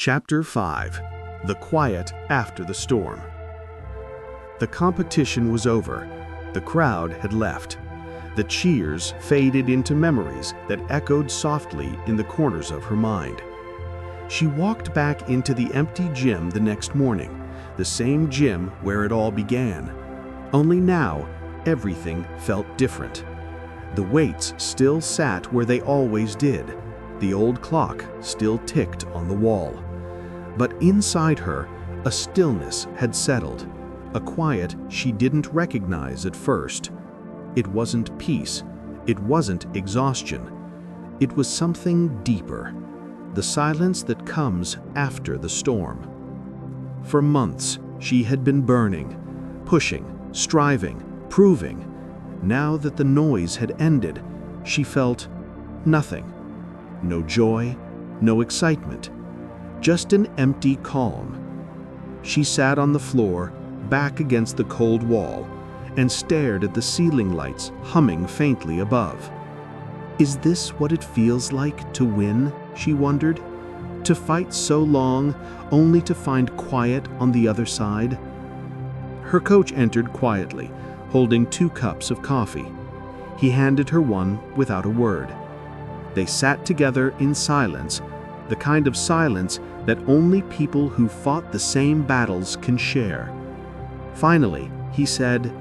Chapter 5: The Quiet After the Storm. The competition was over. The crowd had left. The cheers faded into memories that echoed softly in the corners of her mind. She walked back into the empty gym the next morning, the same gym where it all began. Only now, everything felt different. The weights still sat where they always did. The old clock still ticked on the wall. But inside her, a stillness had settled, a quiet she didn't recognize at first. It wasn't peace, it wasn't exhaustion. It was something deeper, the silence that comes after the storm. For months, she had been burning, pushing, striving, proving. Now that the noise had ended, she felt nothing. No joy, no excitement, just an empty calm. She sat on the floor, back against the cold wall, and stared at the ceiling lights humming faintly above. Is this what it feels like to win, she wondered? To fight so long, only to find quiet on the other side? Her coach entered quietly, holding 2 cups of coffee. He handed her one without a word. They sat together in silence, the kind of silence that only people who fought the same battles can share. Finally, he said,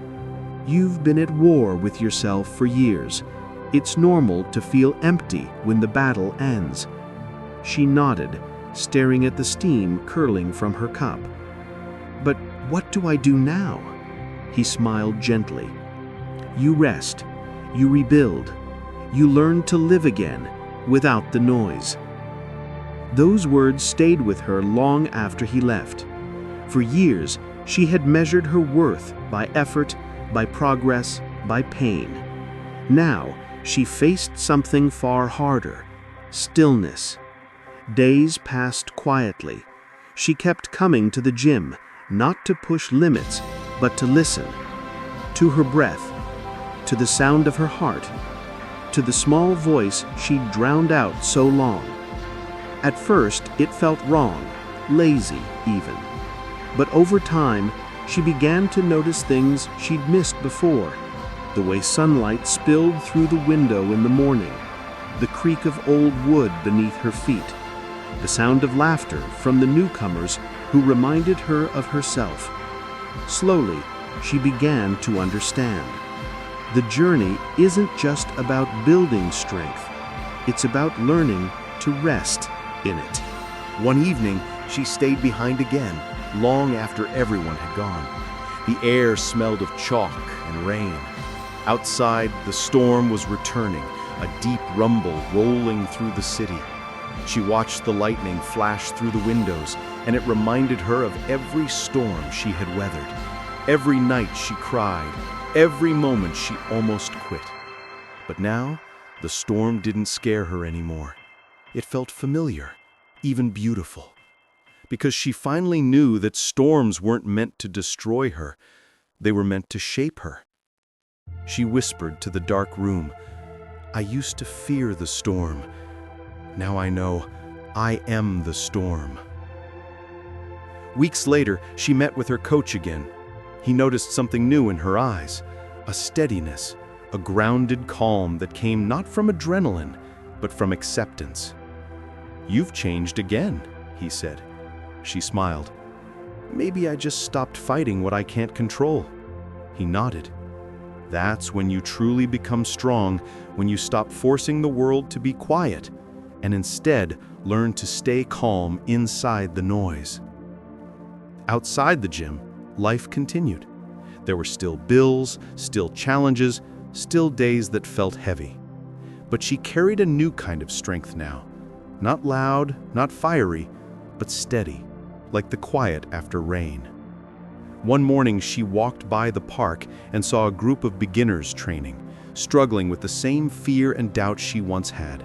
"You've been at war with yourself for years. It's normal to feel empty when the battle ends." She nodded, staring at the steam curling from her cup. "But what do I do now?" He smiled gently. "You rest, you rebuild, you learn to live again, without the noise." Those words stayed with her long after he left. For years, she had measured her worth by effort, by progress, by pain. Now, she faced something far harder: stillness. Days passed quietly. She kept coming to the gym, not to push limits, but to listen. To her breath, to the sound of her heart, to the small voice she'd drowned out so long. At first, it felt wrong, lazy even. But over time, she began to notice things she'd missed before. The way sunlight spilled through the window in the morning, the creak of old wood beneath her feet, the sound of laughter from the newcomers who reminded her of herself. Slowly, she began to understand. The journey isn't just about building strength. It's about learning to rest in it. One evening, she stayed behind again, long after everyone had gone. The air smelled of chalk and rain. Outside, the storm was returning, a deep rumble rolling through the city. She watched the lightning flash through the windows, and it reminded her of every storm she had weathered. Every night she cried, every moment she almost quit. But now, the storm didn't scare her anymore. It felt familiar, even beautiful. Because she finally knew that storms weren't meant to destroy her, they were meant to shape her. She whispered to the dark room, "I used to fear the storm. Now I know I am the storm." Weeks later, she met with her coach again. He noticed something new in her eyes, a steadiness, a grounded calm that came not from adrenaline, but from acceptance. "You've changed again," he said. She smiled. "Maybe I just stopped fighting what I can't control." He nodded. "That's when you truly become strong, when you stop forcing the world to be quiet, and instead learn to stay calm inside the noise." Outside the gym, life continued. There were still bills, still challenges, still days that felt heavy. But she carried a new kind of strength now. Not loud, not fiery, but steady, like the quiet after rain. One morning, she walked by the park and saw a group of beginners training, struggling with the same fear and doubt she once had.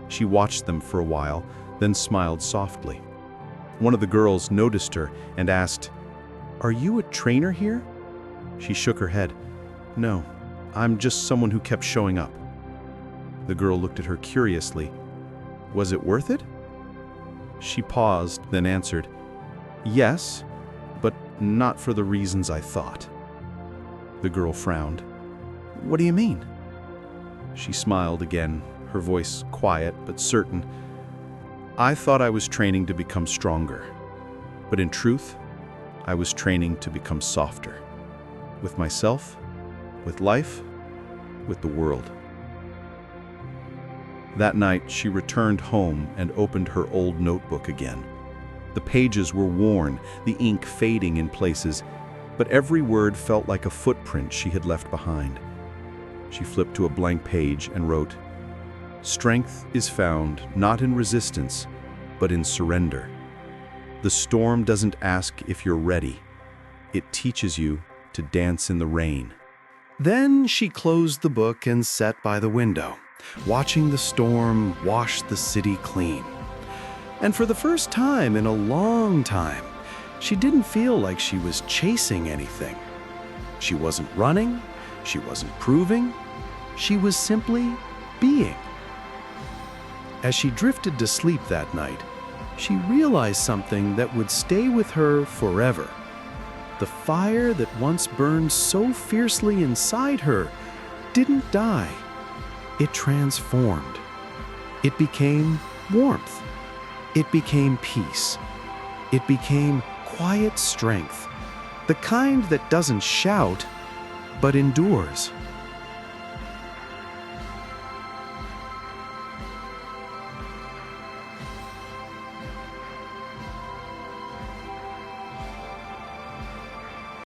She watched them for a while, then smiled softly. One of the girls noticed her and asked, "Are you a trainer here?" She shook her head. "No, I'm just someone who kept showing up." The girl looked at her curiously. "Was it worth it?" She paused, then answered, "Yes, but not for the reasons I thought." The girl frowned. "What do you mean?" She smiled again, her voice quiet but certain. "I thought I was training to become stronger, but in truth, I was training to become softer. With myself, with life, with the world." That night, she returned home and opened her old notebook again. The pages were worn, the ink fading in places, but every word felt like a footprint she had left behind. She flipped to a blank page and wrote, "Strength is found not in resistance, but in surrender. The storm doesn't ask if you're ready. It teaches you to dance in the rain." Then she closed the book and sat by the window, watching the storm wash the city clean. And for the first time in a long time, she didn't feel like she was chasing anything. She wasn't running, she wasn't proving, she was simply being. As she drifted to sleep that night, she realized something that would stay with her forever. The fire that once burned so fiercely inside her didn't die. It transformed. It became warmth. It became peace. It became quiet strength, the kind that doesn't shout, but endures.